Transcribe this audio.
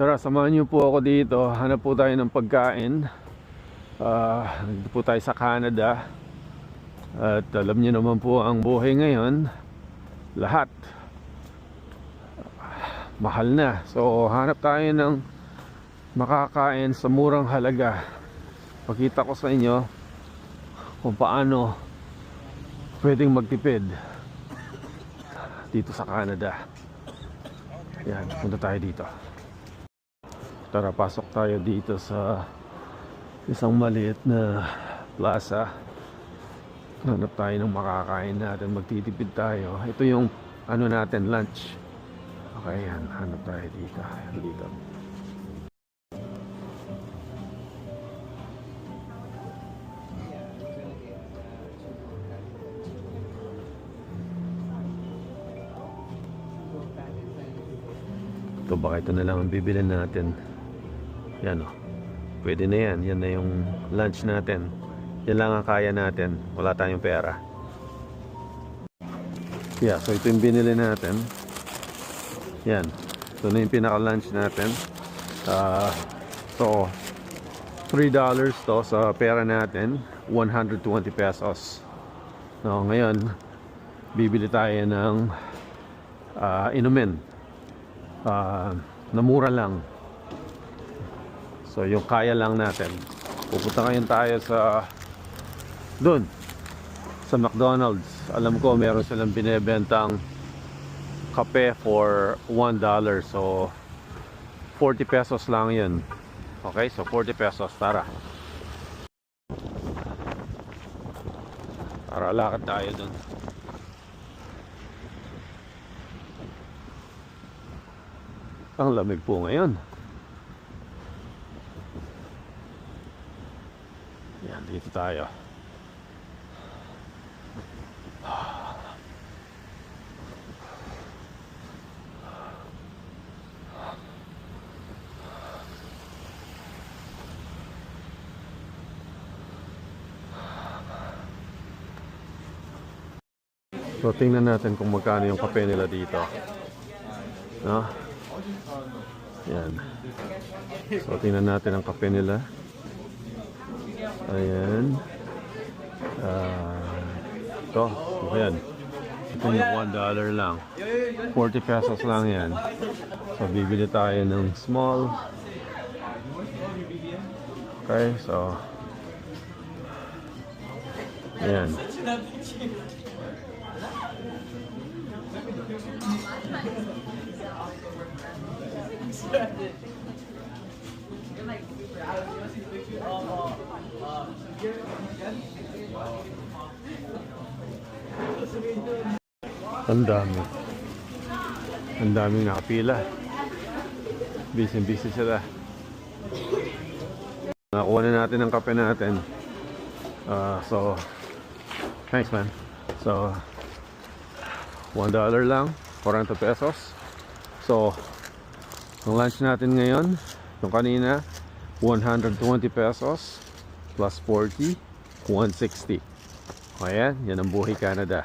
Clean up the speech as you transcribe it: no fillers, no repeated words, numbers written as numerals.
Tara, samahan niyo po ako dito. Hanap po tayo ng pagkain. Nandito po tayo sa Canada. At alam niyo naman po ang buhay ngayon, lahat mahal na. So hanap tayo ng makakain sa murang halaga. Pakita ko sa inyo kung paano pwedeng magtipid dito sa Canada. Yan, punta tayo dito. Tara, pasok tayo dito sa isang maliit na plaza. Hanap tayo ng makakain natin, magtitipid tayo. Ito yung ano natin, lunch. Okay, yan, hanap tayo dito. Dito. Ito, baka ito na lang ang bibilin natin. Yan o, pwede na yan. Yan na yung lunch natin. Yan lang ang kaya natin. Wala tayong pera. Yeah, so ito yung binili natin. Yan, ito na yung pinaka lunch natin. So $3 to sa pera natin, 120 pesos. No, ngayon bibili tayo ng inumin na mura lang. So yung kaya lang natin. Pupunta ngayon tayo sa doon sa McDonald's. Alam ko meron silang binebentang kape for $1. So 40 pesos lang yun. Okay, so 40 pesos. Tara, lakad tayo doon. Ang lamig po ngayon. Yan, dito tayo. So tingnan natin kung magkano yung kape nila dito. No? Yan. So tingnan natin ang kape nila. Ayan. Ito. Ayan. Ito yung $1 lang. 40 pesos lang yan. So bibili tayo ng small. Okay, so ayan. Ang dami. Ang daming nakapila. Busy sila. Nakuha na natin ang kape natin. So thanks, man. So $1 lang, 40 pesos. So ang lunch natin ngayon, yung kanina, 120 pesos plus 40, 160. Ayan, yan ang buhay Canada.